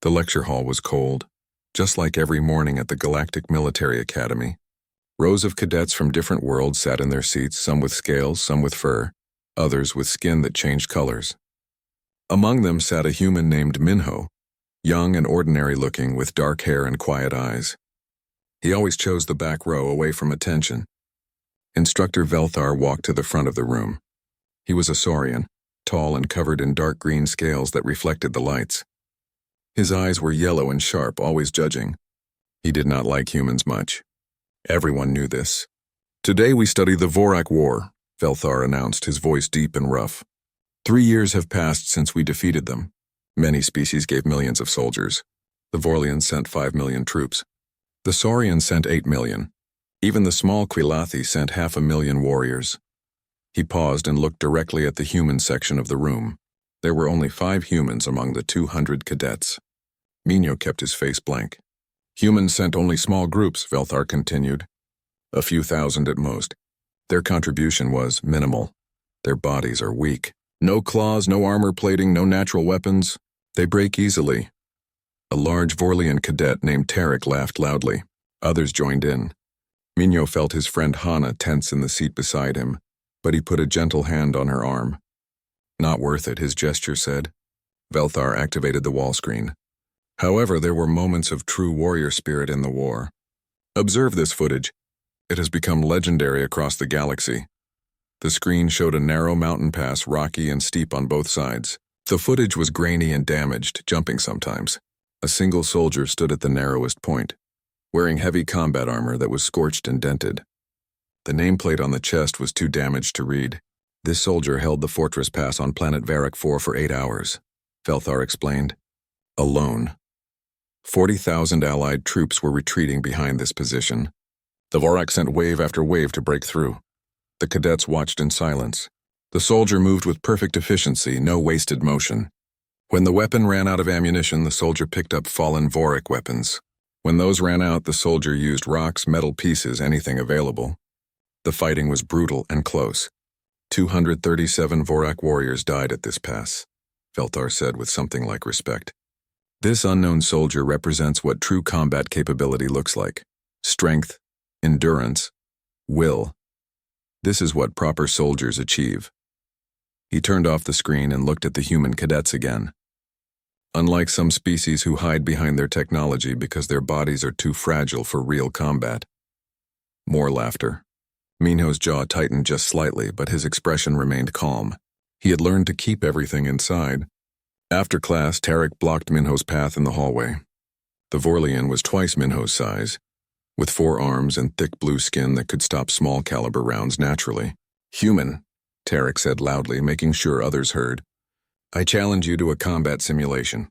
The lecture hall was cold, just like every morning at the Galactic Military Academy. Rows of cadets from different worlds sat in their seats, some with scales, some with fur, others with skin that changed colors. Among them sat a human named Minho, young and ordinary-looking with dark hair and quiet eyes. He always chose the back row away from attention. Instructor Velthar walked to the front of the room. He was a saurian, tall and covered in dark green scales that reflected the lights. His eyes were yellow and sharp, always judging. He did not like humans much. Everyone knew this. "Today we study the HFY War," Velthar announced, his voice deep and rough. 3 years have passed since we defeated them. Many species gave millions of soldiers. The Vorlians sent 5 million troops. The Saurians sent 8 million. Even the small Quilathi sent 500,000 warriors. He paused and looked directly at the human section of the room. There were only 5 humans among the 200 cadets. Minho kept his face blank. "Humans sent only small groups," Velthar continued. "A few thousand at most. Their contribution was minimal. Their bodies are weak. No claws, no armor plating, no natural weapons. They break easily." A large Vorlian cadet named Tarek laughed loudly. Others joined in. Minho felt his friend Hana tense in the seat beside him, but he put a gentle hand on her arm. "Not worth it," his gesture said. Velthar activated the wall screen. However, there were moments of true warrior spirit in the war. Observe this footage. It has become legendary across the galaxy. The screen showed a narrow mountain pass, rocky and steep on both sides. The footage was grainy and damaged, jumping sometimes. A single soldier stood at the narrowest point, wearing heavy combat armor that was scorched and dented. The nameplate on the chest was too damaged to read. This soldier held the fortress pass on planet Varrock 4 for 8 hours, Velthar explained. Alone. 40,000 allied troops were retreating behind this position. The Vorok sent wave after wave to break through. The cadets watched in silence. The soldier moved with perfect efficiency, no wasted motion. When the weapon ran out of ammunition, the soldier picked up fallen Vorok weapons. When those ran out, the soldier used rocks, metal pieces, anything available. The fighting was brutal and close. 237 Vorok warriors died at this pass, Velthar said with something like respect. This unknown soldier represents what true combat capability looks like. Strength, endurance, will. This is what proper soldiers achieve. He turned off the screen and looked at the human cadets again. Unlike some species who hide behind their technology because their bodies are too fragile for real combat. More laughter. Minho's jaw tightened just slightly, but his expression remained calm. He had learned to keep everything inside. After class, Tarek blocked Minho's path in the hallway. The Vorlian was twice Minho's size, with 4 arms and thick blue skin that could stop small-caliber rounds naturally. "Human," Tarek said loudly, making sure others heard. "I challenge you to a combat simulation.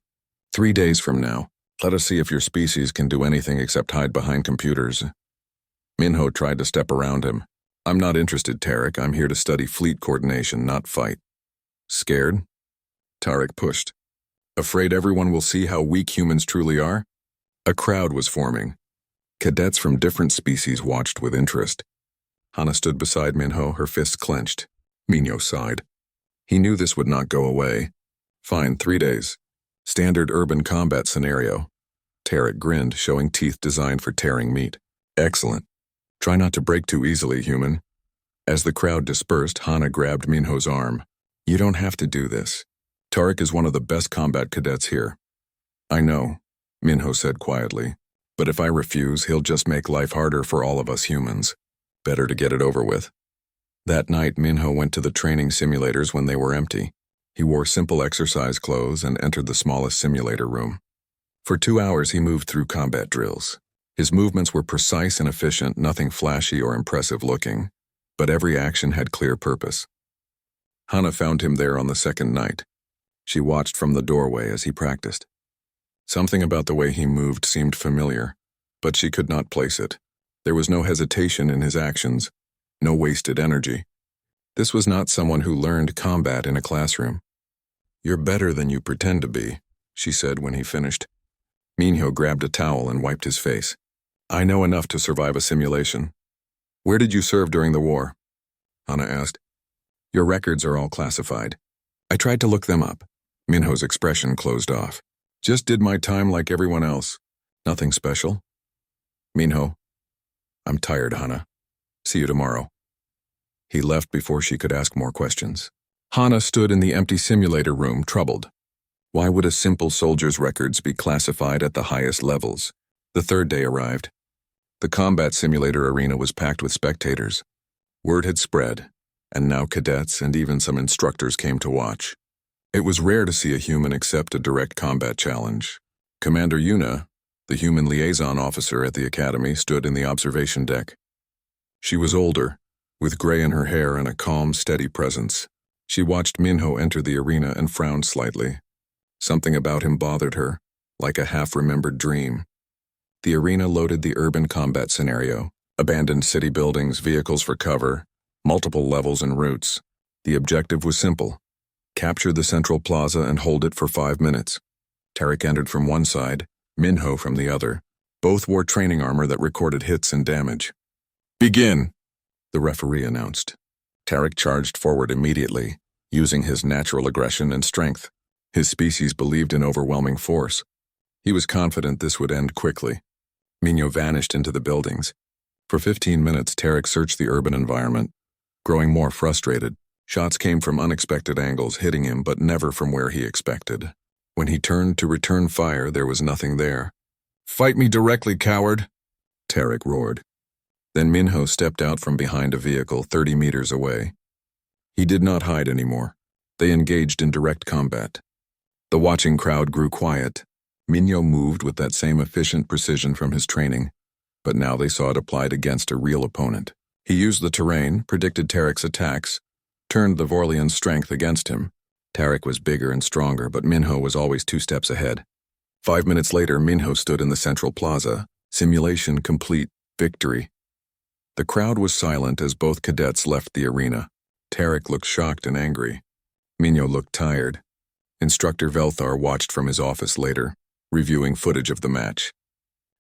3 days from now, let us see if your species can do anything except hide behind computers." Minho tried to step around him. "I'm not interested, Tarek. I'm here to study fleet coordination, not fight." "Scared?" Tarek pushed. "Afraid everyone will see how weak humans truly are?" A crowd was forming. Cadets from different species watched with interest. Hana stood beside Minho, her fists clenched. Minho sighed. He knew this would not go away. "Fine, 3 days. Standard urban combat scenario." Tarek grinned, showing teeth designed for tearing meat. "Excellent. Try not to break too easily, human." As the crowd dispersed, Hana grabbed Minho's arm. "You don't have to do this. Tarek is one of the best combat cadets here." "I know," Minho said quietly. "But if I refuse, he'll just make life harder for all of us humans. Better to get it over with." That night, Minho went to the training simulators when they were empty. He wore simple exercise clothes and entered the smallest simulator room. For 2 hours, he moved through combat drills. His movements were precise and efficient, nothing flashy or impressive looking, but every action had clear purpose. Hana found him there on the second night. She watched from the doorway as he practiced. Something about the way he moved seemed familiar, but she could not place it. There was no hesitation in his actions, no wasted energy. This was not someone who learned combat in a classroom. "You're better than you pretend to be," she said when he finished. Minho grabbed a towel and wiped his face. "I know enough to survive a simulation." "Where did you serve during the war?" Hana asked. "Your records are all classified." "I tried to look them up." Minho's expression closed off. Just did my time like everyone else. Nothing special. Minho, I'm tired, Hana. See you tomorrow. He left before she could ask more questions. Hana stood in the empty simulator room, troubled. Why would a simple soldier's records be classified at the highest levels? The third day arrived. The combat simulator arena was packed with spectators. Word had spread, and now cadets and even some instructors came to watch. It was rare to see a human accept a direct combat challenge. Commander Yuna, the human liaison officer at the academy, stood in the observation deck. She was older, with gray in her hair and a calm, steady presence. She watched Minho enter the arena and frowned slightly. Something about him bothered her, like a half-remembered dream. The arena loaded the urban combat scenario, abandoned city buildings, vehicles for cover, multiple levels and routes. The objective was simple: capture the central plaza and hold it for 5 minutes. Tarek entered from one side, Minho from the other. Both wore training armor that recorded hits and damage. "Begin," the referee announced. Tarek charged forward immediately, using his natural aggression and strength. His species believed in overwhelming force. He was confident this would end quickly. Minho vanished into the buildings. For 15 minutes, Tarek searched the urban environment. Growing more frustrated, shots came from unexpected angles, hitting him but never from where he expected. When he turned to return fire, there was nothing there. "Fight me directly, coward," Tarek roared. Then Minho stepped out from behind a vehicle 30 meters away. He did not hide anymore. They engaged in direct combat. The watching crowd grew quiet. Minho moved with that same efficient precision from his training, but now they saw it applied against a real opponent. He used the terrain, predicted Tarek's attacks, turned the Vorlian's strength against him. Tarek was bigger and stronger, but Minho was always 2 steps ahead. 5 minutes later, Minho stood in the central plaza. Simulation complete. Victory. The crowd was silent as both cadets left the arena. Tarek looked shocked and angry. Minho looked tired. Instructor Velthar watched from his office later, reviewing footage of the match.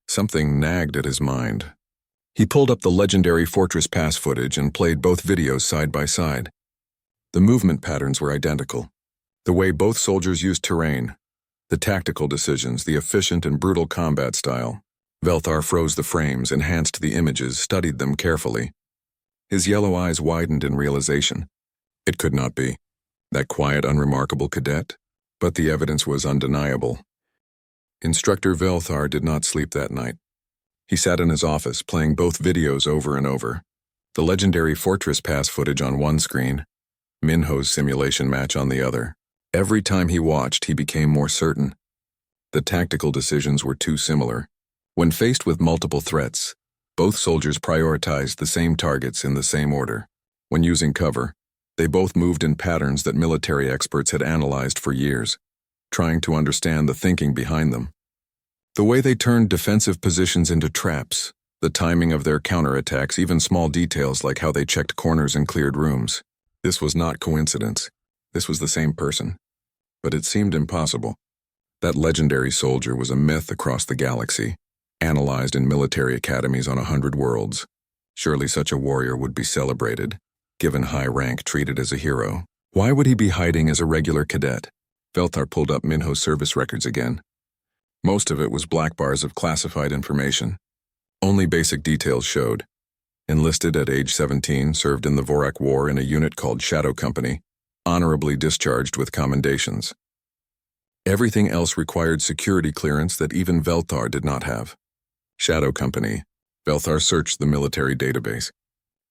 Something nagged at his mind. He pulled up the legendary Fortress Pass footage and played both videos side by side. The movement patterns were identical. The way both soldiers used terrain, the tactical decisions, the efficient and brutal combat style. Velthar froze the frames, enhanced the images, studied them carefully. His yellow eyes widened in realization. It could not be. That quiet, unremarkable cadet? But the evidence was undeniable. Instructor Velthar did not sleep that night. He sat in his office, playing both videos over and over. The legendary Fortress Pass footage on one screen, Minho's simulation match on the other. Every time he watched, he became more certain. The tactical decisions were too similar. When faced with multiple threats, both soldiers prioritized the same targets in the same order. When using cover, they both moved in patterns that military experts had analyzed for years, trying to understand the thinking behind them. The way they turned defensive positions into traps, the timing of their counterattacks, even small details like how they checked corners and cleared rooms. This was not coincidence. This was the same person. But it seemed impossible. That legendary soldier was a myth across the galaxy, analyzed in military academies on 100 worlds. Surely such a warrior would be celebrated, given high rank, treated as a hero. Why would he be hiding as a regular cadet? Velthar pulled up Minho's service records again. Most of it was black bars of classified information. Only basic details showed. Enlisted at age 17, served in the HFY War in a unit called Shadow Company, honorably discharged with commendations. Everything else required security clearance that even Velthar did not have. Shadow Company. Velthar searched the military database.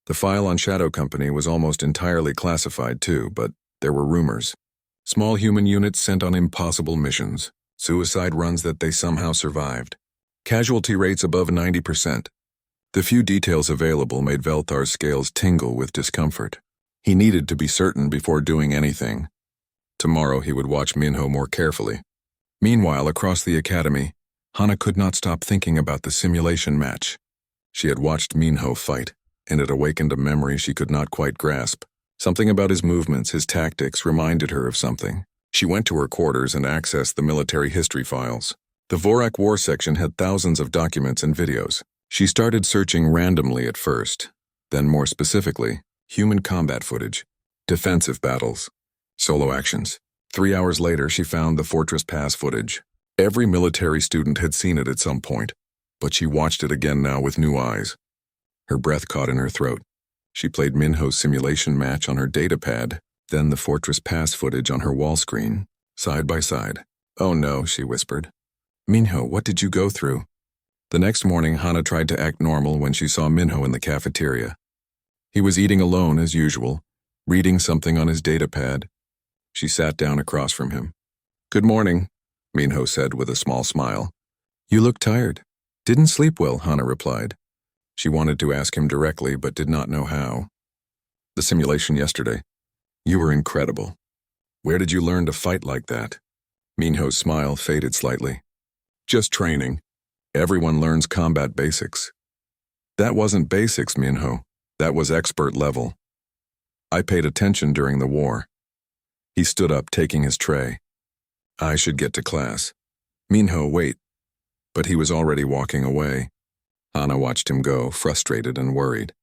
The file on Shadow Company was almost entirely classified too, but there were rumors. Small human units sent on impossible missions. Suicide runs that they somehow survived. Casualty rates above 90%. The few details available made Velthar's scales tingle with discomfort. He needed to be certain before doing anything. Tomorrow he would watch Minho more carefully. Meanwhile, across the academy, Hana could not stop thinking about the simulation match. She had watched Minho fight, and it awakened a memory she could not quite grasp. Something about his movements, his tactics, reminded her of something. She went to her quarters and accessed the military history files. The HFY War section had thousands of documents and videos. She started searching randomly at first, then more specifically, human combat footage, defensive battles, solo actions. 3 hours later, she found the Fortress Pass footage. Every military student had seen it at some point, but she watched it again now with new eyes. Her breath caught in her throat. She played Minho's simulation match on her datapad, then the Fortress Pass footage on her wall screen, side by side. "Oh no," she whispered. "Minho, what did you go through?" The next morning, Hana tried to act normal when she saw Minho in the cafeteria. He was eating alone as usual, reading something on his datapad. She sat down across from him. "Good morning," Minho said with a small smile. "You look tired." "Didn't sleep well," Hana replied. She wanted to ask him directly but did not know how. "The simulation yesterday. You were incredible. Where did you learn to fight like that?" Minho's smile faded slightly. "Just training. Everyone learns combat basics." "That wasn't basics, Minho. That was expert level. I paid attention during the war." He stood up, taking his tray. "I should get to class." "Minho, wait." But he was already walking away. Hana watched him go, frustrated and worried.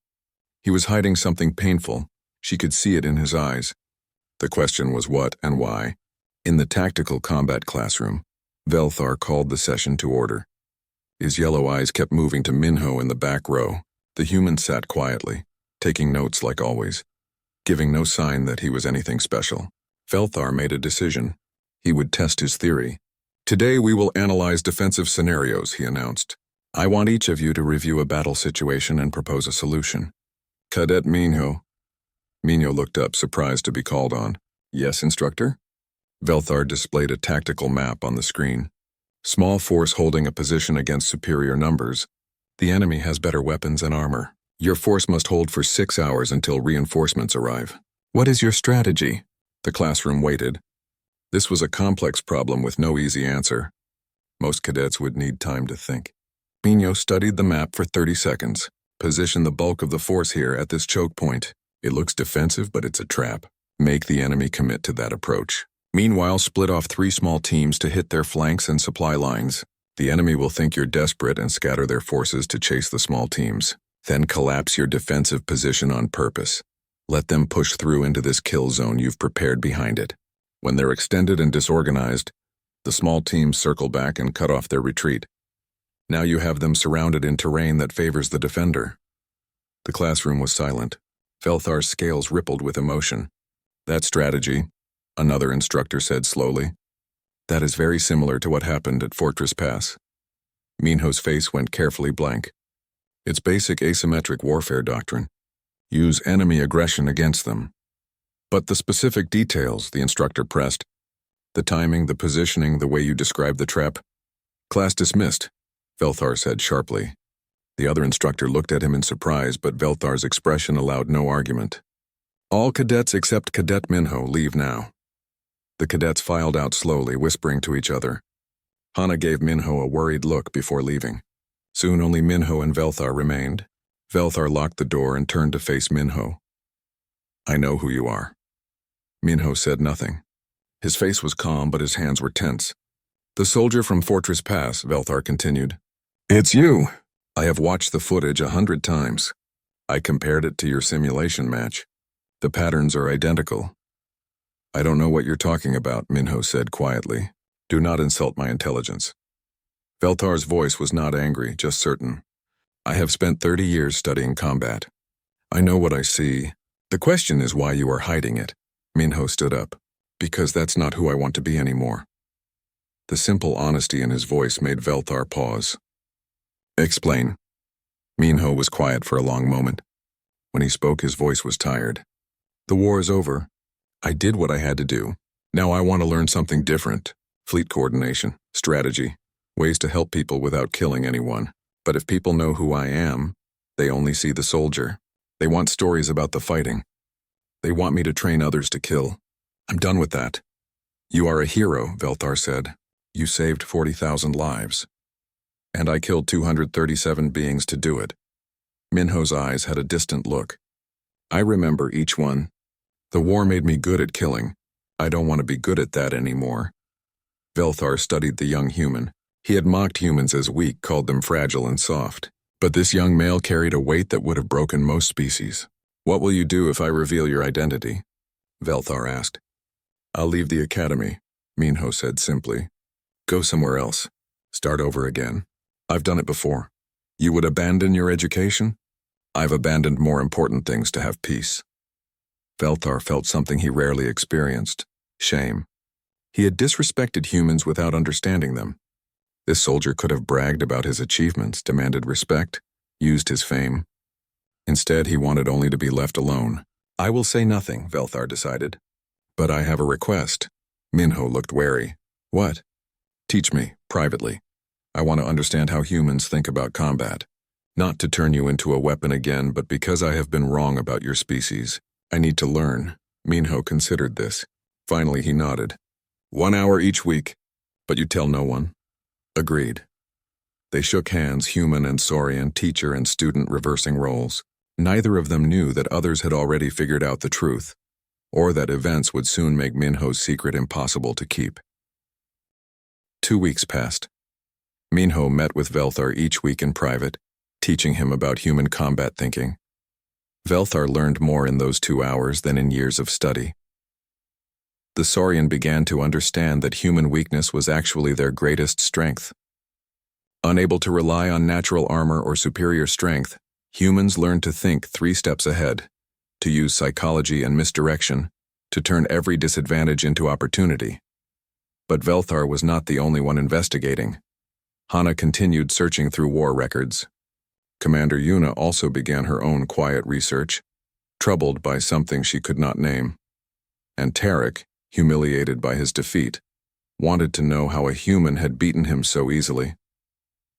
He was hiding something painful. She could see it in his eyes. The question was what and why. In the tactical combat classroom, Velthar called the session to order. His yellow eyes kept moving to Minho in the back row. The human sat quietly, taking notes like always, giving no sign that he was anything special. Velthar made a decision. He would test his theory. "Today we will analyze defensive scenarios," he announced. "I want each of you to review a battle situation and propose a solution." "Cadet Minho." Minho looked up, surprised to be called on. "Yes, instructor?" Velthar displayed a tactical map on the screen. "Small force holding a position against superior numbers. The enemy has better weapons and armor. Your force must hold for 6 hours until reinforcements arrive." "What is your strategy?" The classroom waited. This was a complex problem with no easy answer. Most cadets would need time to think. Minho studied the map for 30 seconds. "Position the bulk of the force here at this choke point. It looks defensive, but it's a trap. Make the enemy commit to that approach. Meanwhile, split off 3 small teams to hit their flanks and supply lines. The enemy will think you're desperate and scatter their forces to chase the small teams. Then collapse your defensive position on purpose. Let them push through into this kill zone you've prepared behind it. When they're extended and disorganized, the small teams circle back and cut off their retreat. Now you have them surrounded in terrain that favors the defender." The classroom was silent. Velthar's scales rippled with emotion. "That strategy," another instructor said slowly. "That is very similar to what happened at Fortress Pass." Minho's face went carefully blank. "It's basic asymmetric warfare doctrine. Use enemy aggression against them." "But the specific details," the instructor pressed. "The timing, the positioning, the way you described the trap." "Class dismissed," Velthar said sharply. The other instructor looked at him in surprise, but Velthar's expression allowed no argument. "All cadets except Cadet Minho leave now." The cadets filed out slowly, whispering to each other. Hana gave Minho a worried look before leaving. Soon only Minho and Velthar remained. Velthar locked the door and turned to face Minho. "I know who you are." Minho said nothing. His face was calm, but his hands were tense. "The soldier from Fortress Pass," Velthar continued. "It's you. I have watched the footage 100 times. I compared it to your simulation match. The patterns are identical." "I don't know what you're talking about," Minho said quietly. "Do not insult my intelligence." Velthar's voice was not angry, just certain. "I have spent 30 years studying combat. I know what I see. The question is why you are hiding it." Minho stood up. "Because that's not who I want to be anymore." The simple honesty in his voice made Velthar pause. "Explain." Minho was quiet for a long moment. When he spoke, his voice was tired. "The war is over. I did what I had to do. Now I want to learn something different. Fleet coordination, strategy, ways to help people without killing anyone. But if people know who I am, they only see the soldier. They want stories about the fighting. They want me to train others to kill. I'm done with that." "You are a hero," Velthar said. "You saved 40,000 lives. And I killed 237 beings to do it." Minho's eyes had a distant look. "I remember each one. The war made me good at killing. I don't want to be good at that anymore." Velthar studied the young human. He had mocked humans as weak, called them fragile and soft. But this young male carried a weight that would have broken most species. "What will you do if I reveal your identity?" Velthar asked. "I'll leave the academy," Minho said simply. Go somewhere else. Start over again. I've done it before. You would abandon your education? I've abandoned more important things to have peace. Velthar felt something he rarely experienced: shame. He had disrespected humans without understanding them. This soldier could have bragged about his achievements, demanded respect, used his fame. Instead, he wanted only to be left alone. I will say nothing, Velthar decided. But I have a request. Minho looked wary. What? Teach me, privately. I want to understand how humans think about combat. Not to turn you into a weapon again, but because I have been wrong about your species. I need to learn. Minho considered this. Finally, he nodded. 1 hour each week, but you tell no one. Agreed. They shook hands, human and saurian, teacher and student reversing roles. Neither of them knew that others had already figured out the truth, or that events would soon make Minho's secret impossible to keep. 2 weeks passed. Minho met with Velthar each week in private, teaching him about human combat thinking. Velthar learned more in those 2 hours than in years of study. The Saurian began to understand that human weakness was actually their greatest strength. Unable to rely on natural armor or superior strength, humans learned to think 3 steps ahead, to use psychology and misdirection, to turn every disadvantage into opportunity. But Velthar was not the only one investigating. Hana continued searching through war records. Commander Yuna also began her own quiet research, troubled by something she could not name. And Tarek, humiliated by his defeat, wanted to know how a human had beaten him so easily.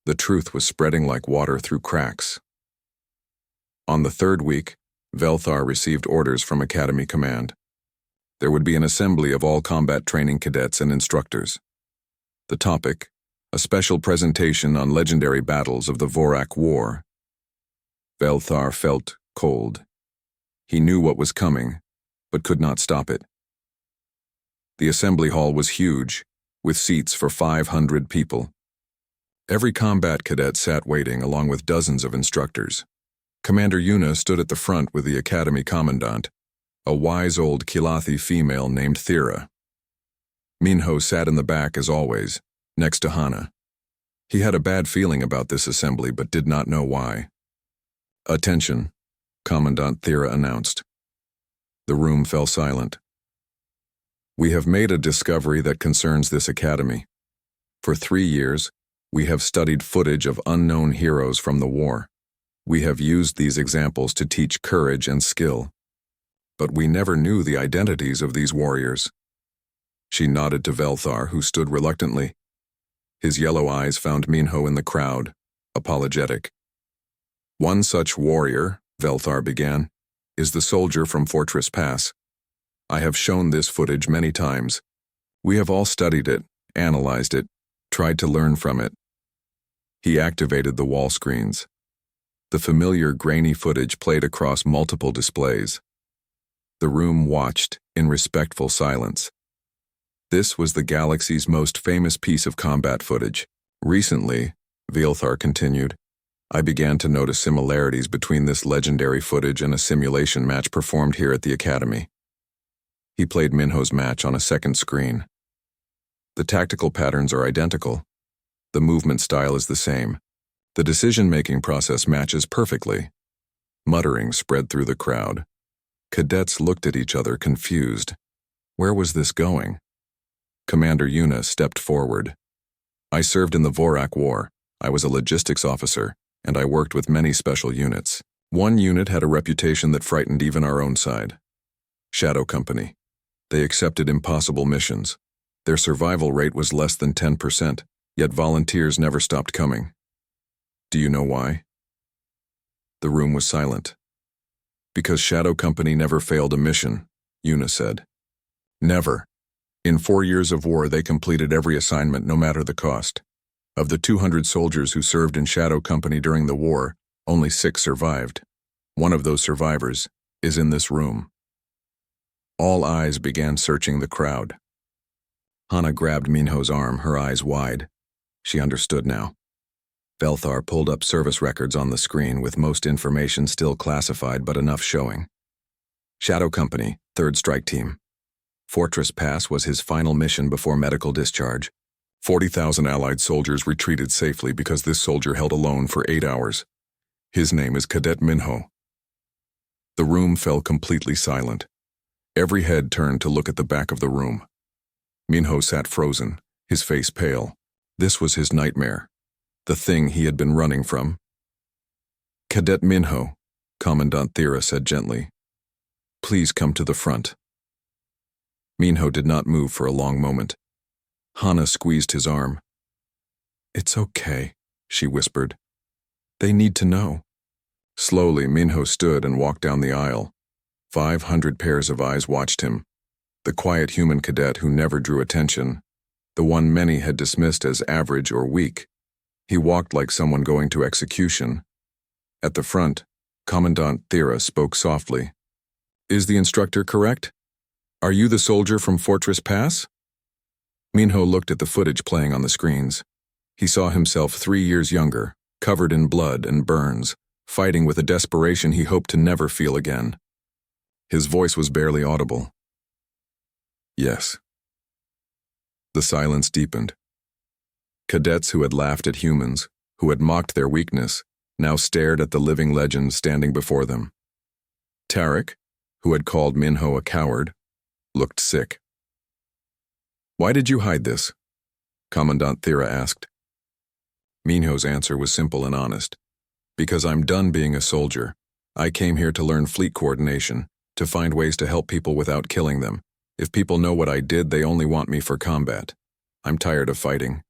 The truth was spreading like water through cracks. On the 3rd week, Velthar received orders from Academy Command. There would be an assembly of all combat training cadets and instructors. The topic, a special presentation on legendary battles of the HFY War. Velthar felt cold. He knew what was coming, but could not stop it. The assembly hall was huge, with seats for 500 people. Every combat cadet sat waiting along with dozens of instructors. Commander Yuna stood at the front with the Academy Commandant, a wise old Kilathi female named Thera. Minho sat in the back as always, next to Hana. He had a bad feeling about this assembly but did not know why. Attention, Commandant Thera announced. The room fell silent. We have made a discovery that concerns this academy. For 3 years, we have studied footage of unknown heroes from the war. We have used these examples to teach courage and skill. But we never knew the identities of these warriors. She nodded to Velthar, who stood reluctantly. His yellow eyes found Minho in the crowd, apologetic. One such warrior, Velthar began, is the soldier from Fortress Pass. I have shown this footage many times. We have all studied it, analyzed it, tried to learn from it. He activated the wall screens. The familiar grainy footage played across multiple displays. The room watched in respectful silence. This was the galaxy's most famous piece of combat footage. Recently, Velthar continued, I began to notice similarities between this legendary footage and a simulation match performed here at the Academy. He played Minho's match on a second screen. The tactical patterns are identical. The movement style is the same. The decision-making process matches perfectly. Muttering spread through the crowd. Cadets looked at each other, confused. Where was this going? Commander Yuna stepped forward. I served in the HFY War. I was a logistics officer, and I worked with many special units. One unit had a reputation that frightened even our own side. Shadow Company. They accepted impossible missions. Their survival rate was less than 10%, yet volunteers never stopped coming. Do you know why? The room was silent. Because Shadow Company never failed a mission, Yuna said. Never. In 4 years of war, they completed every assignment, no matter the cost. Of the 200 soldiers who served in Shadow Company during the war, only 6 survived. One of those survivors is in this room. All eyes began searching the crowd. Hana grabbed Minho's arm, her eyes wide. She understood now. Velthar pulled up service records on the screen with most information still classified but enough showing. Shadow Company, 3rd Strike Team. Fortress Pass was his final mission before medical discharge. 40,000 Allied soldiers retreated safely because this soldier held alone for 8 hours. His name is Cadet Minho. The room fell completely silent. Every head turned to look at the back of the room. Minho sat frozen, his face pale. This was his nightmare, the thing he had been running from. "Cadet Minho," Commandant Thera said gently. "Please come to the front." Minho did not move for a long moment. Hana squeezed his arm. "It's okay," she whispered. "They need to know." Slowly, Minho stood and walked down the aisle. 500 pairs of eyes watched him. The quiet human cadet who never drew attention, the one many had dismissed as average or weak. He walked like someone going to execution. At the front, Commandant Thera spoke softly. "Is the instructor correct? Are you the soldier from Fortress Pass?" Minho looked at the footage playing on the screens. He saw himself 3 years younger, covered in blood and burns, fighting with a desperation he hoped to never feel again. His voice was barely audible. "Yes." The silence deepened. Cadets who had laughed at humans, who had mocked their weakness, now stared at the living legend standing before them. Tarek, who had called Minho a coward, looked sick. "Why did you hide this?" Commandant Thera asked. Minho's answer was simple and honest. "Because I'm done being a soldier. I came here to learn fleet coordination, to find ways to help people without killing them. If people know what I did, they only want me for combat. I'm tired of fighting."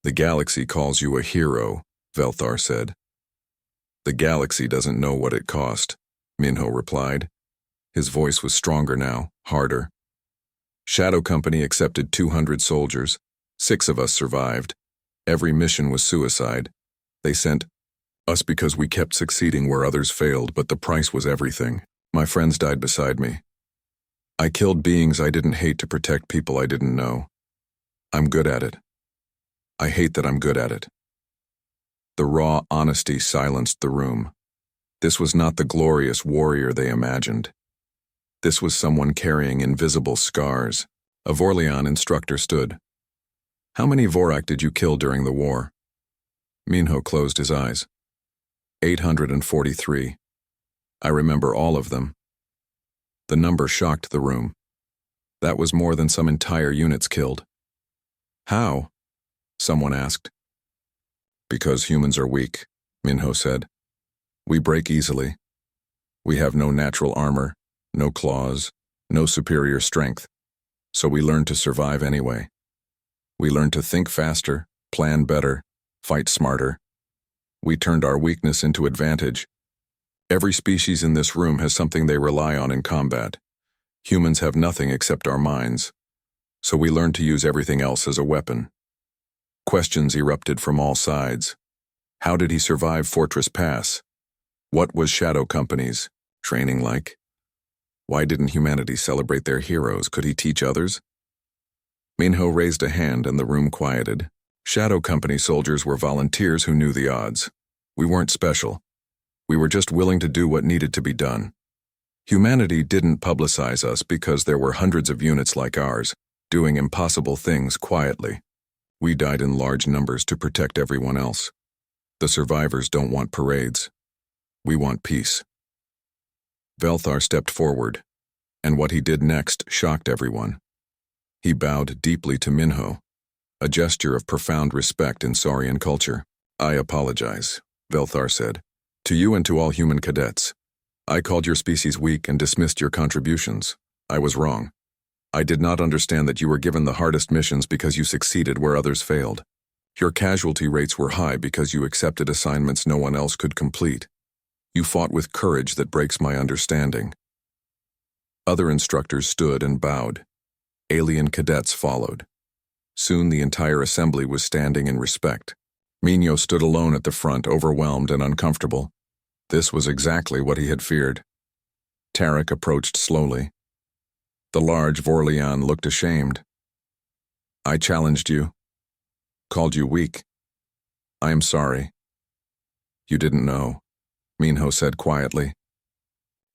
"The galaxy calls you a hero," Velthar said. "The galaxy doesn't know what it cost," Minho replied. His voice was stronger now, harder. "Shadow Company accepted 200 soldiers. 6 of us survived. Every mission was suicide. They sent us because we kept succeeding where others failed, but the price was everything. My friends died beside me. I killed beings I didn't hate to protect people I didn't know. I'm good at it. I hate that I'm good at it." The raw honesty silenced the room. This was not the glorious warrior they imagined. This was someone carrying invisible scars. A Vorleon instructor stood. "How many Vorak did you kill during the war?" Minho closed his eyes. 843. "I remember all of them." The number shocked the room. That was more than some entire units killed. "How?" someone asked. "Because humans are weak," Minho said. "We break easily. We have no natural armor, no claws, no superior strength. So we learn to survive anyway. We learn to think faster, plan better, fight smarter. We turned our weakness into advantage. Every species in this room has something they rely on in combat. Humans have nothing except our minds. So we learn to use everything else as a weapon." Questions erupted from all sides. How did he survive Fortress Pass? What was Shadow Company's training like? Why didn't humanity celebrate their heroes? Could he teach others? Minho raised a hand and the room quieted. Shadow Company soldiers were volunteers who knew the odds. We weren't special. We were just willing to do what needed to be done. Humanity didn't publicize us because there were hundreds of units like ours, doing impossible things quietly. We died in large numbers to protect everyone else. The survivors don't want parades. We want peace. Velthar stepped forward, and what he did next shocked everyone. He bowed deeply to Minho, a gesture of profound respect in Saurian culture. "I apologize," Velthar said, "to you and to all human cadets. I called your species weak and dismissed your contributions. I was wrong. I did not understand that you were given the hardest missions because you succeeded where others failed. Your casualty rates were high because you accepted assignments no one else could complete. You fought with courage that breaks my understanding." Other instructors stood and bowed. Alien cadets followed. Soon the entire assembly was standing in respect. Minho stood alone at the front, overwhelmed and uncomfortable. This was exactly what he had feared. Tarek approached slowly. The large Vorleon looked ashamed. "I challenged you. Called you weak. I am sorry." "You didn't know," Minho said quietly.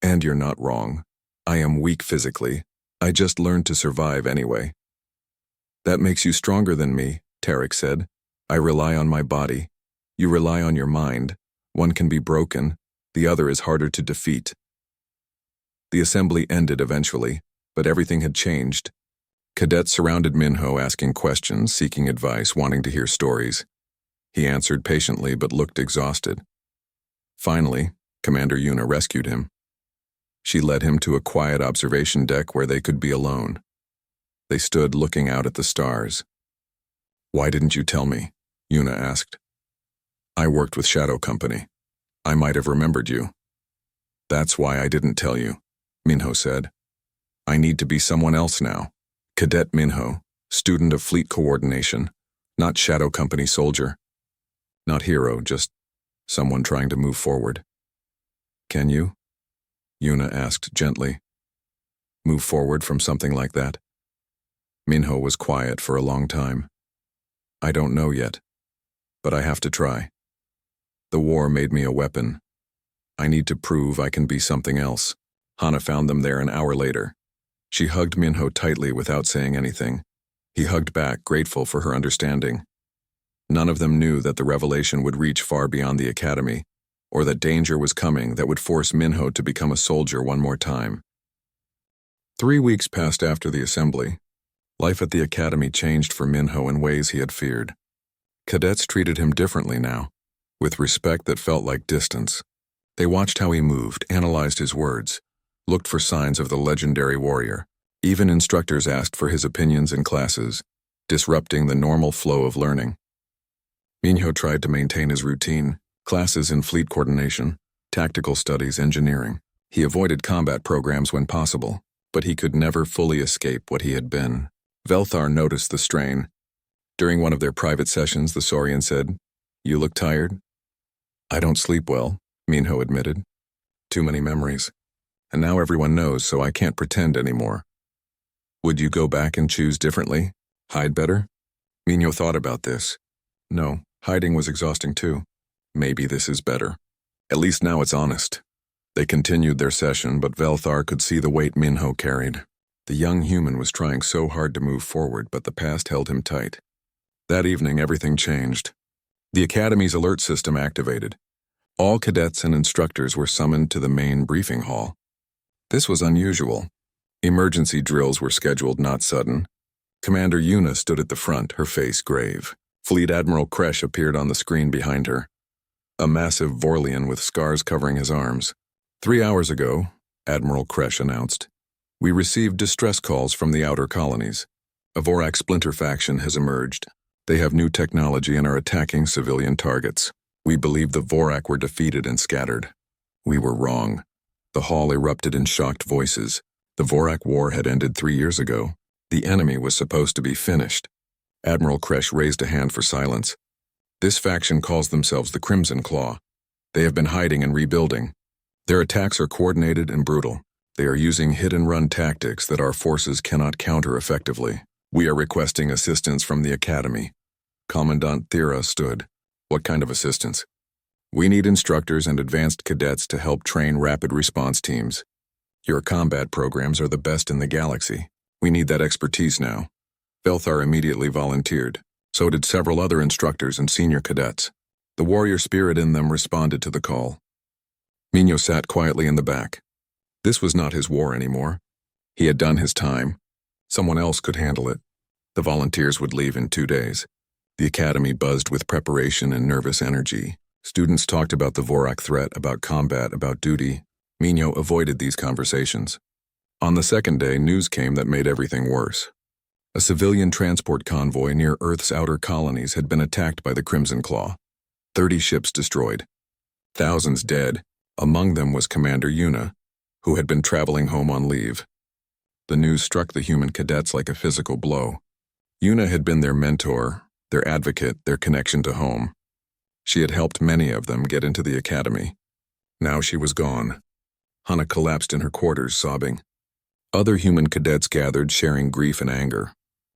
"And you're not wrong. I am weak physically. I just learned to survive anyway." "That makes you stronger than me," Tarek said. I rely on my body. You rely on your mind. One can be broken, the other is harder to defeat. The assembly ended eventually, but everything had changed. Cadets surrounded Minho asking questions, seeking advice, wanting to hear stories. He answered patiently but looked exhausted. Finally, Commander Yuna rescued him. She led him to a quiet observation deck where they could be alone. They stood looking out at the stars. Why didn't you tell me? Yuna asked. I worked with Shadow Company. I might have remembered you. That's why I didn't tell you, Minho said. I need to be someone else now. Cadet Minho, student of fleet coordination, not Shadow Company soldier. Not hero, just someone trying to move forward. Can you? Yuna asked gently. Move forward from something like that? Minho was quiet for a long time. I don't know yet, but I have to try. The war made me a weapon. I need to prove I can be something else. Hana found them there an hour later. She hugged Minho tightly without saying anything. He hugged back, grateful for her understanding. None of them knew that the revelation would reach far beyond the academy, or that danger was coming that would force Minho to become a soldier one more time. 3 weeks passed after the assembly. Life at the academy changed for Minho in ways he had feared. Cadets treated him differently now, with respect that felt like distance. They watched how he moved, analyzed his words, looked for signs of the legendary warrior. Even instructors asked for his opinions in classes, disrupting the normal flow of learning. Minho tried to maintain his routine, classes in fleet coordination, tactical studies, engineering. He avoided combat programs when possible, but he could never fully escape what he had been. Velthar noticed the strain. During one of their private sessions, the Saurian said, You look tired? I don't sleep well, Minho admitted. Too many memories. And now everyone knows, so I can't pretend anymore. Would you go back and choose differently? Hide better? Minho thought about this. No, hiding was exhausting too. Maybe this is better. At least now it's honest. They continued their session, but Velthar could see the weight Minho carried. The young human was trying so hard to move forward, but the past held him tight. That evening, everything changed. The Academy's alert system activated. All cadets and instructors were summoned to the main briefing hall. This was unusual. Emergency drills were scheduled, not sudden. Commander Yuna stood at the front, her face grave. Fleet Admiral Kresh appeared on the screen behind her. A massive Vorlian with scars covering his arms. 3 hours ago, Admiral Kresh announced, we received distress calls from the outer colonies. A Vorak splinter faction has emerged. They have new technology and are attacking civilian targets. We believe the Vorak were defeated and scattered. We were wrong. The hall erupted in shocked voices. The Vorak War had ended 3 years ago. The enemy was supposed to be finished. Admiral Kresh raised a hand for silence. This faction calls themselves the Crimson Claw. They have been hiding and rebuilding. Their attacks are coordinated and brutal. They are using hit-and-run tactics that our forces cannot counter effectively. We are requesting assistance from the Academy. Commandant Thera stood. What kind of assistance? We need instructors and advanced cadets to help train rapid response teams. Your combat programs are the best in the galaxy. We need that expertise now. Velthar immediately volunteered. So did several other instructors and senior cadets. The warrior spirit in them responded to the call. Minho sat quietly in the back. This was not his war anymore. He had done his time. Someone else could handle it. The volunteers would leave in 2 days. The academy buzzed with preparation and nervous energy. Students talked about the Vorak threat, about combat, about duty. Minho avoided these conversations. On the second day, news came that made everything worse. A civilian transport convoy near Earth's outer colonies had been attacked by the Crimson Claw. 30 ships destroyed. Thousands dead. Among them was Commander Yuna, who had been traveling home on leave. The news struck the human cadets like a physical blow. Yuna had been their mentor, their advocate, their connection to home. She had helped many of them get into the academy. Now she was gone. Hana collapsed in her quarters, sobbing. Other human cadets gathered, sharing grief and anger.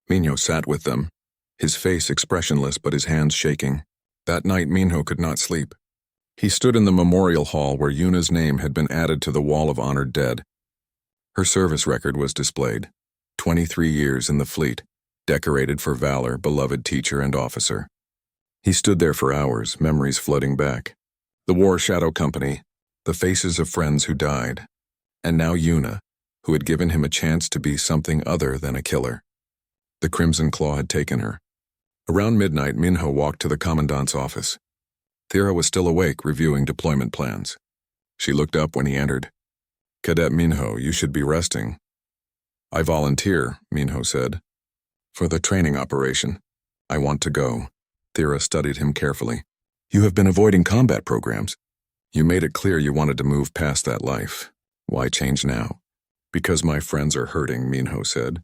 Minho sat with them, his face expressionless but his hands shaking. That night Minho could not sleep. He stood in the memorial hall where Yuna's name had been added to the wall of honored dead. Her service record was displayed. 23 years in the fleet. decorated for valor, beloved teacher and officer. He stood there for hours, memories flooding back. The War Shadow Company, the faces of friends who died, and now Yuna, who had given him a chance to be something other than a killer. The Crimson Claw had taken her. Around midnight, Minho walked to the commandant's office. Thera was still awake, reviewing deployment plans. She looked up when he entered. "Cadet Minho, you should be resting." "I volunteer," Minho said. "For the training operation. I want to go." Thera studied him carefully. "You have been avoiding combat programs. You made it clear you wanted to move past that life. Why change now?" "Because my friends are hurting," Minho said.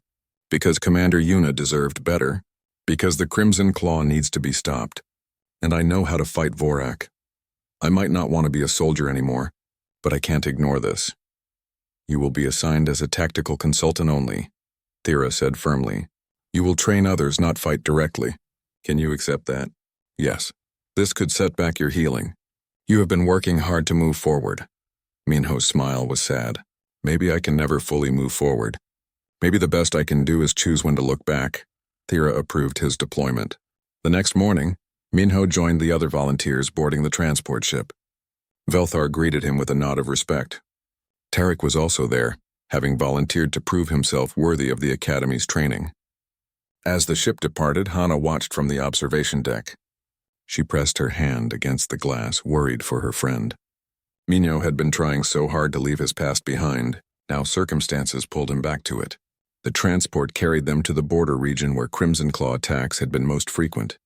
"Because Commander Yuna deserved better. Because the Crimson Claw needs to be stopped. And I know how to fight Vorak. I might not want to be a soldier anymore, but I can't ignore this." "You will be assigned as a tactical consultant only," Thera said firmly. "You will train others, not fight directly. Can you accept that?" "Yes. This could set back your healing. You have been working hard to move forward." Minho's smile was sad. "Maybe I can never fully move forward. Maybe the best I can do is choose when to look back." Thera approved his deployment. The next morning, Minho joined the other volunteers boarding the transport ship. Velthar greeted him with a nod of respect. Tarek was also there, having volunteered to prove himself worthy of the Academy's training. As the ship departed, Hana watched from the observation deck. She pressed her hand against the glass, worried for her friend. Minho had been trying so hard to leave his past behind. Now circumstances pulled him back to it. The transport carried them to the border region where Crimson Claw attacks had been most frequent.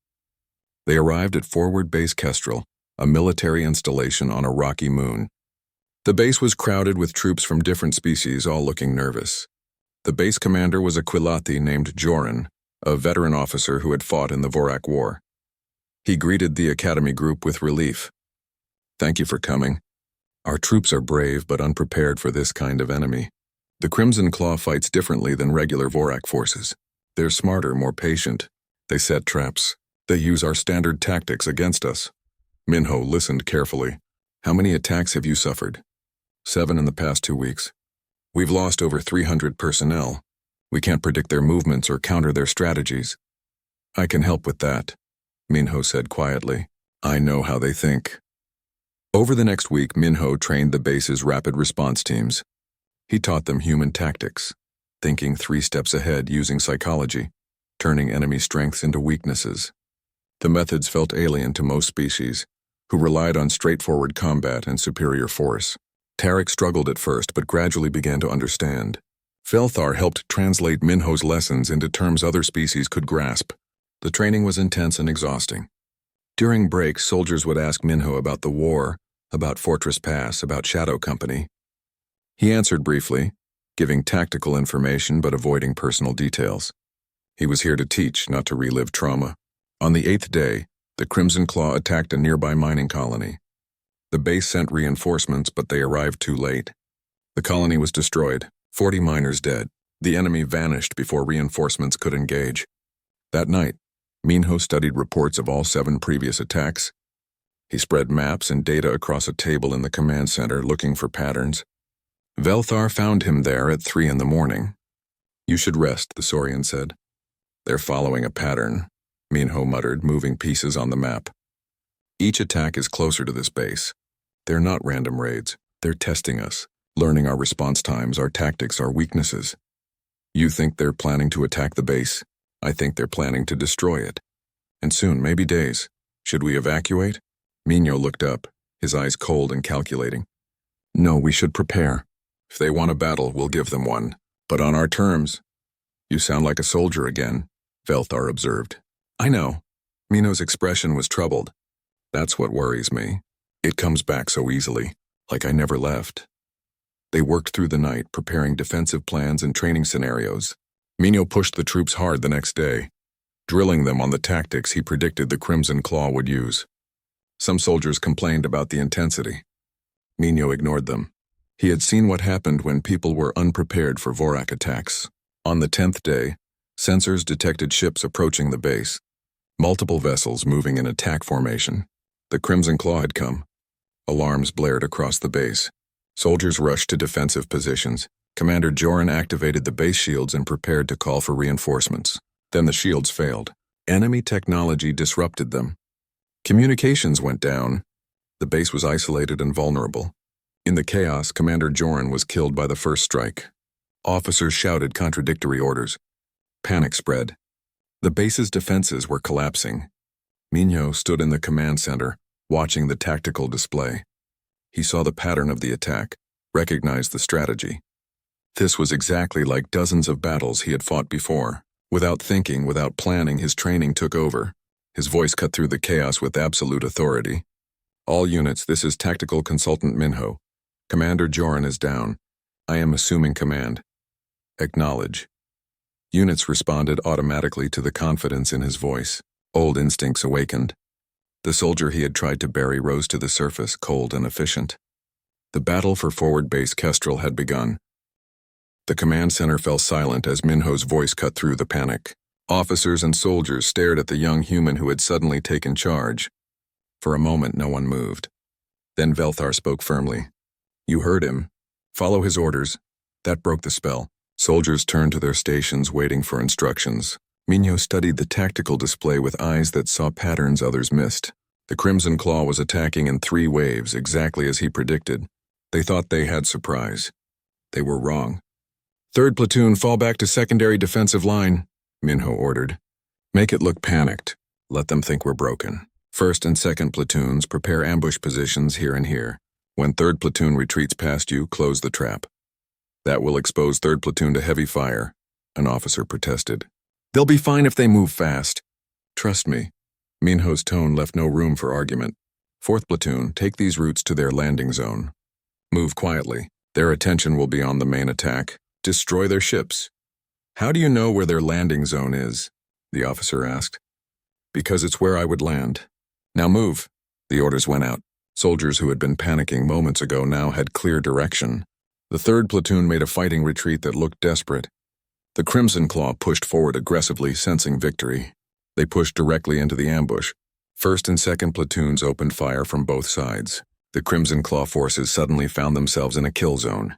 They arrived at Forward Base Kestrel, a military installation on a rocky moon. The base was crowded with troops from different species, all looking nervous. The base commander was a Quilathi named Joran, a veteran officer who had fought in the Vorak War. He greeted the Academy group with relief. "Thank you for coming. Our troops are brave but unprepared for this kind of enemy. The Crimson Claw fights differently than regular Vorak forces. They're smarter, more patient. They set traps. They use our standard tactics against us." Minho listened carefully. "How many attacks have you suffered?" 7 in the past 2 weeks. "We've lost over 300 personnel. We can't predict their movements or counter their strategies." "I can help with that," Minho said quietly. "I know how they think." Over the next week, Minho trained the base's rapid response teams. He taught them human tactics, thinking 3 steps ahead using psychology, turning enemy strengths into weaknesses. The methods felt alien to most species, who relied on straightforward combat and superior force. Tarek struggled at first but gradually began to understand. Velthar helped translate Minho's lessons into terms other species could grasp. The training was intense and exhausting. During breaks, soldiers would ask Minho about the war, about Fortress Pass, about Shadow Company. He answered briefly, giving tactical information but avoiding personal details. He was here to teach, not to relive trauma. On the 8th day, the Crimson Claw attacked a nearby mining colony. The base sent reinforcements, but they arrived too late. The colony was destroyed, 40 miners dead. The enemy vanished before reinforcements could engage. That night, Minho studied reports of all 7 previous attacks. He spread maps and data across a table in the command center, looking for patterns. Velthar found him there at 3 in the morning. "You should rest," the Saurian said. "They're following a pattern," Minho muttered, moving pieces on the map. "Each attack is closer to this base. They're not random raids. They're testing us, learning our response times, our tactics, our weaknesses. You think they're planning to attack the base? I think they're planning to destroy it. And soon, maybe days. Should we evacuate?" Minho looked up, his eyes cold and calculating. "No, we should prepare. If they want a battle, we'll give them one. But on our terms." "You sound like a soldier again," Velthar observed. "I know." Minho's expression was troubled. "That's what worries me. It comes back so easily, like I never left." They worked through the night, preparing defensive plans and training scenarios. Minho pushed the troops hard the next day, drilling them on the tactics he predicted the Crimson Claw would use. Some soldiers complained about the intensity. Minho ignored them. He had seen what happened when people were unprepared for Vorak attacks. On the 10th day, sensors detected ships approaching the base, multiple vessels moving in attack formation. The Crimson Claw had come. Alarms blared across the base. Soldiers rushed to defensive positions. Commander Joran activated the base shields and prepared to call for reinforcements. Then the shields failed. Enemy technology disrupted them. Communications went down. The base was isolated and vulnerable. In the chaos, Commander Joran was killed by the first strike. Officers shouted contradictory orders. Panic spread. The base's defenses were collapsing. Minho stood in the command center, watching the tactical display. He saw the pattern of the attack, recognized the strategy. This was exactly like dozens of battles he had fought before. Without thinking, without planning, his training took over. His voice cut through the chaos with absolute authority. All units, this is Tactical Consultant Minho. Commander Joran is down. I am assuming command. Acknowledge. Units responded automatically to the confidence in his voice. Old instincts awakened. The soldier he had tried to bury rose to the surface, cold and efficient. The battle for forward base Kestrel had begun. The command center fell silent as Minho's voice cut through the panic. Officers and soldiers stared at the young human who had suddenly taken charge. For a moment, no one moved. Then Velthar spoke firmly. You heard him. Follow his orders. That broke the spell. Soldiers turned to their stations, waiting for instructions. Minho studied the tactical display with eyes that saw patterns others missed. The Crimson Claw was attacking in 3 waves, exactly as he predicted. They thought they had surprise. They were wrong. 3rd platoon, fall back to secondary defensive line, Minho ordered. Make it look panicked. Let them think we're broken. 1st and 2nd platoons, prepare ambush positions here and here. When 3rd platoon retreats past you, close the trap. That will expose 3rd platoon to heavy fire, an officer protested. They'll be fine if they move fast. Trust me. Minho's tone left no room for argument. 4th platoon, take these routes to their landing zone. Move quietly. Their attention will be on the main attack. Destroy their ships. How do you know where their landing zone is? The officer asked. Because it's where I would land. Now move. The orders went out. Soldiers who had been panicking moments ago now had clear direction. The 3rd platoon made a fighting retreat that looked desperate. The Crimson Claw pushed forward aggressively, sensing victory. They pushed directly into the ambush. 1st and 2nd platoons opened fire from both sides. The Crimson Claw forces suddenly found themselves in a kill zone,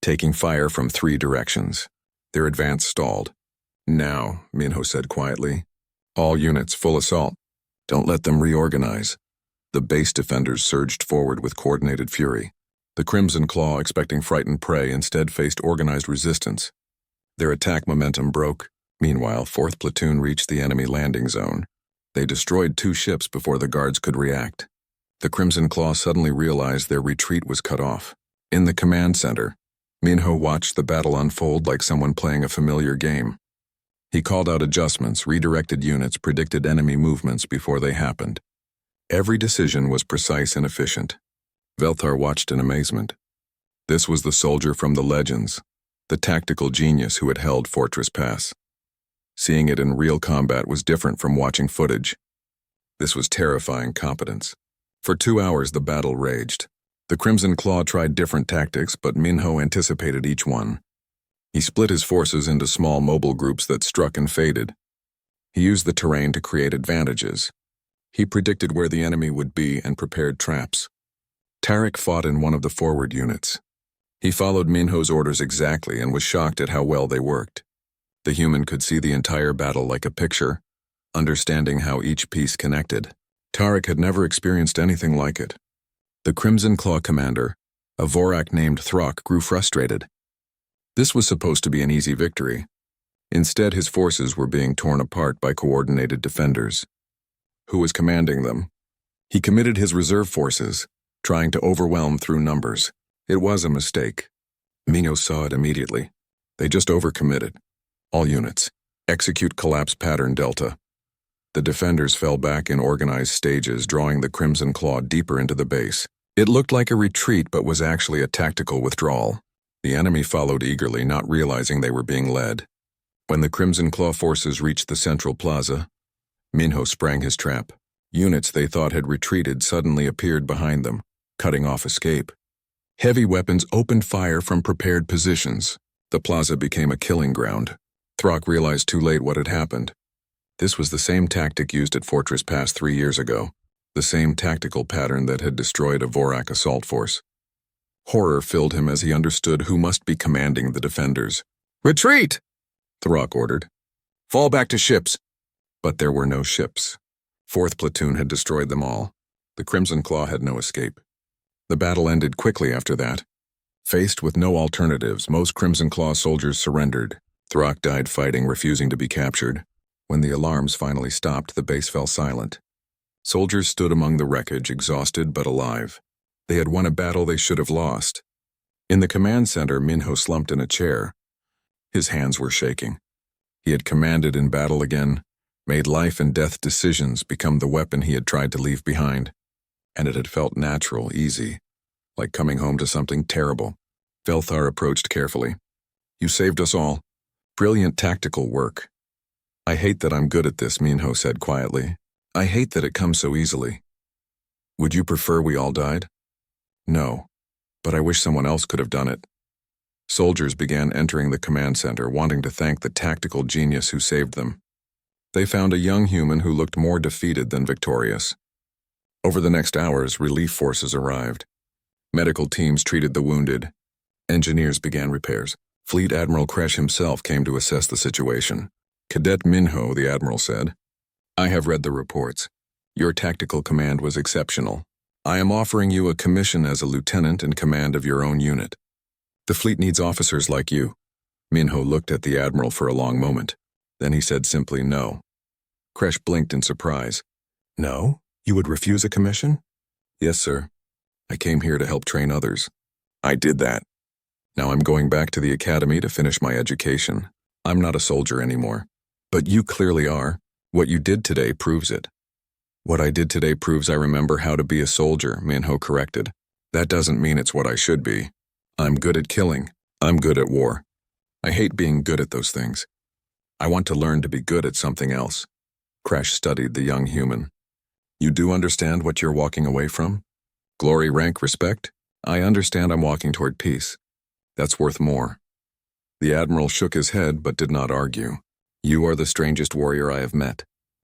taking fire from 3 directions. Their advance stalled. Now, Minho said quietly. All units, full assault. Don't let them reorganize. The base defenders surged forward with coordinated fury. The Crimson Claw, expecting frightened prey, instead faced organized resistance. Their attack momentum broke. Meanwhile, 4th platoon reached the enemy landing zone. They destroyed 2 ships before the guards could react. The Crimson Claw suddenly realized their retreat was cut off. In the command center, Minho watched the battle unfold like someone playing a familiar game. He called out adjustments, redirected units, predicted enemy movements before they happened. Every decision was precise and efficient. Velthar watched in amazement. This was the soldier from the legends, the tactical genius who had held Fortress Pass. Seeing it in real combat was different from watching footage. This was terrifying competence. For 2 hours the battle raged. The Crimson Claw tried different tactics, but Minho anticipated each one. He split his forces into small mobile groups that struck and faded. He used the terrain to create advantages. He predicted where the enemy would be and prepared traps. Tarek fought in one of the forward units. He followed Minho's orders exactly and was shocked at how well they worked. The human could see the entire battle like a picture, understanding how each piece connected. Tarek had never experienced anything like it. The Crimson Claw commander, a Vorak named Throk, grew frustrated. This was supposed to be an easy victory. Instead, his forces were being torn apart by coordinated defenders. Who was commanding them? He committed his reserve forces, trying to overwhelm through numbers. It was a mistake. Minho saw it immediately. They just overcommitted. All units, execute collapse pattern Delta. The defenders fell back in organized stages, drawing the Crimson Claw deeper into the base. It looked like a retreat, but was actually a tactical withdrawal. The enemy followed eagerly, not realizing they were being led. When the Crimson Claw forces reached the central plaza, Minho sprang his trap. Units they thought had retreated suddenly appeared behind them, cutting off escape. Heavy weapons opened fire from prepared positions. The plaza became a killing ground. Throk realized too late what had happened. This was the same tactic used at Fortress Pass 3 years ago, the same tactical pattern that had destroyed a Vorak assault force. Horror filled him as he understood who must be commanding the defenders. Retreat! Throk ordered. Fall back to ships. But there were no ships. 4th Platoon had destroyed them all. The Crimson Claw had no escape. The battle ended quickly after that. Faced with no alternatives, most Crimson Claw soldiers surrendered. Throck died fighting, refusing to be captured. When the alarms finally stopped, the base fell silent. Soldiers stood among the wreckage, exhausted but alive. They had won a battle they should have lost. In the command center, Minho slumped in a chair. His hands were shaking. He had commanded in battle again, made life and death decisions become the weapon he had tried to leave behind. And it had felt natural, easy, like coming home to something terrible. Velthar approached carefully. You saved us all. Brilliant tactical work. I hate that I'm good at this, Minho said quietly. I hate that it comes so easily. Would you prefer we all died? No, but I wish someone else could have done it. Soldiers began entering the command center, wanting to thank the tactical genius who saved them. They found a young human who looked more defeated than victorious. Over the next hours, relief forces arrived. Medical teams treated the wounded. Engineers began repairs. Fleet Admiral Kresh himself came to assess the situation. Cadet Minho, the Admiral said, I have read the reports. Your tactical command was exceptional. I am offering you a commission as a lieutenant in command of your own unit. The fleet needs officers like you. Minho looked at the Admiral for a long moment. Then he said simply no. Kresh blinked in surprise. No? You would refuse a commission? Yes, sir. I came here to help train others. I did that. Now I'm going back to the academy to finish my education. I'm not a soldier anymore. But you clearly are. What you did today proves it. What I did today proves I remember how to be a soldier, Minho corrected. That doesn't mean it's what I should be. I'm good at killing. I'm good at war. I hate being good at those things. I want to learn to be good at something else. Kresh studied the young human. You do understand what you're walking away from? Glory, rank, respect? I understand I'm walking toward peace. That's worth more. The Admiral shook his head but did not argue. You are the strangest warrior I have met.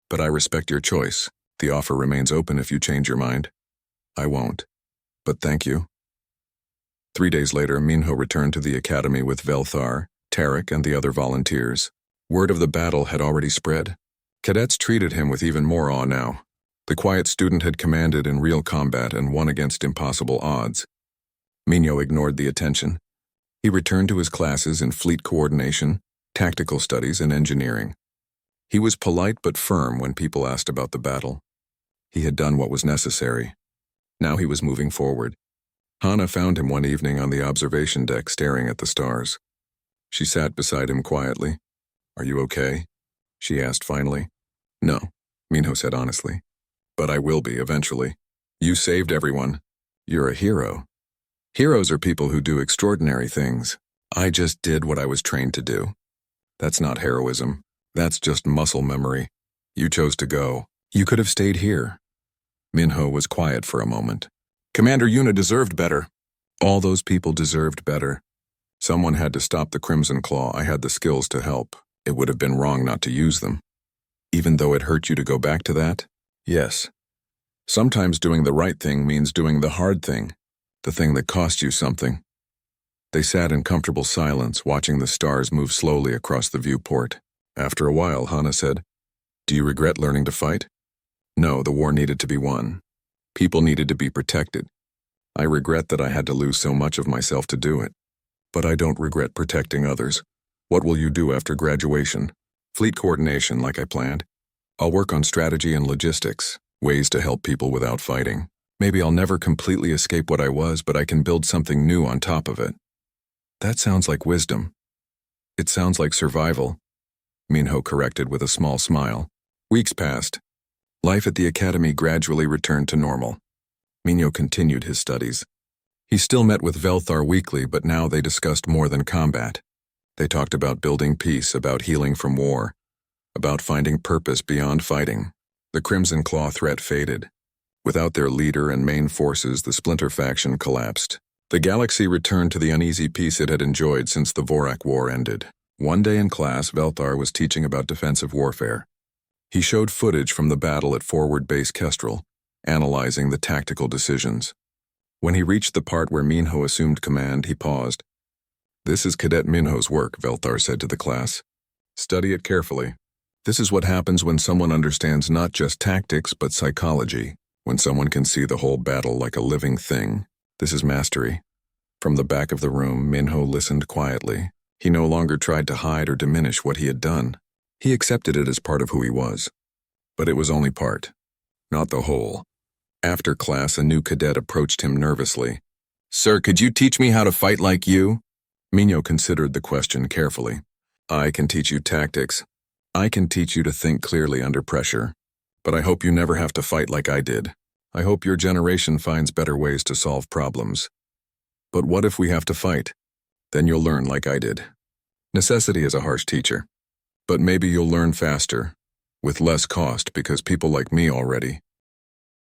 But I respect your choice. The offer remains open if you change your mind. I won't. But thank you. 3 days later, Minho returned to the academy with Velthar, Tarek, and the other volunteers. Word of the battle had already spread. Cadets treated him with even more awe now. The quiet student had commanded in real combat and won against impossible odds. Minho ignored the attention. He returned to his classes in fleet coordination, tactical studies, and engineering. He was polite but firm when people asked about the battle. He had done what was necessary. Now he was moving forward. Hana found him one evening on the observation deck staring at the stars. She sat beside him quietly. Are you okay? She asked finally. No, Minho said honestly. But I will be eventually. You saved everyone. You're a hero. Heroes are people who do extraordinary things. I just did what I was trained to do. That's not heroism. That's just muscle memory. You chose to go. You could have stayed here. Minho was quiet for a moment. Commander Yuna deserved better. All those people deserved better. Someone had to stop the Crimson Claw. I had the skills to help. It would have been wrong not to use them. Even though it hurt you to go back to that? Yes. Sometimes doing the right thing means doing the hard thing, the thing that cost you something. They sat in comfortable silence, watching the stars move slowly across the viewport. After a while, Hana said, Do you regret learning to fight? No, the war needed to be won. People needed to be protected. I regret that I had to lose so much of myself to do it. But I don't regret protecting others. What will you do after graduation? Fleet coordination, like I planned. I'll work on strategy and logistics, ways to help people without fighting. Maybe I'll never completely escape what I was, but I can build something new on top of it. That sounds like wisdom. It sounds like survival, Minho corrected with a small smile. Weeks passed. Life at the academy gradually returned to normal. Minho continued his studies. He still met with Velthar weekly, but now they discussed more than combat. They talked about building peace, about healing from war, about finding purpose beyond fighting. The Crimson Claw threat faded. Without their leader and main forces, the Splinter faction collapsed. The galaxy returned to the uneasy peace it had enjoyed since the Vorak War ended. One day in class, Velthar was teaching about defensive warfare. He showed footage from the battle at Forward Base Kestrel, analyzing the tactical decisions. When he reached the part where Minho assumed command, he paused. This is Cadet Minho's work, Velthar said to the class. Study it carefully. This is what happens when someone understands not just tactics but psychology, when someone can see the whole battle like a living thing. This is mastery. From the back of the room, Minho listened quietly. He no longer tried to hide or diminish what he had done. He accepted it as part of who he was. But it was only part, not the whole. After class, a new cadet approached him nervously. "Sir, could you teach me how to fight like you?" Minho considered the question carefully. "I can teach you tactics. I can teach you to think clearly under pressure. But I hope you never have to fight like I did. I hope your generation finds better ways to solve problems. But what if we have to fight? Then you'll learn like I did. Necessity is a harsh teacher. But maybe you'll learn faster, with less cost because people like me already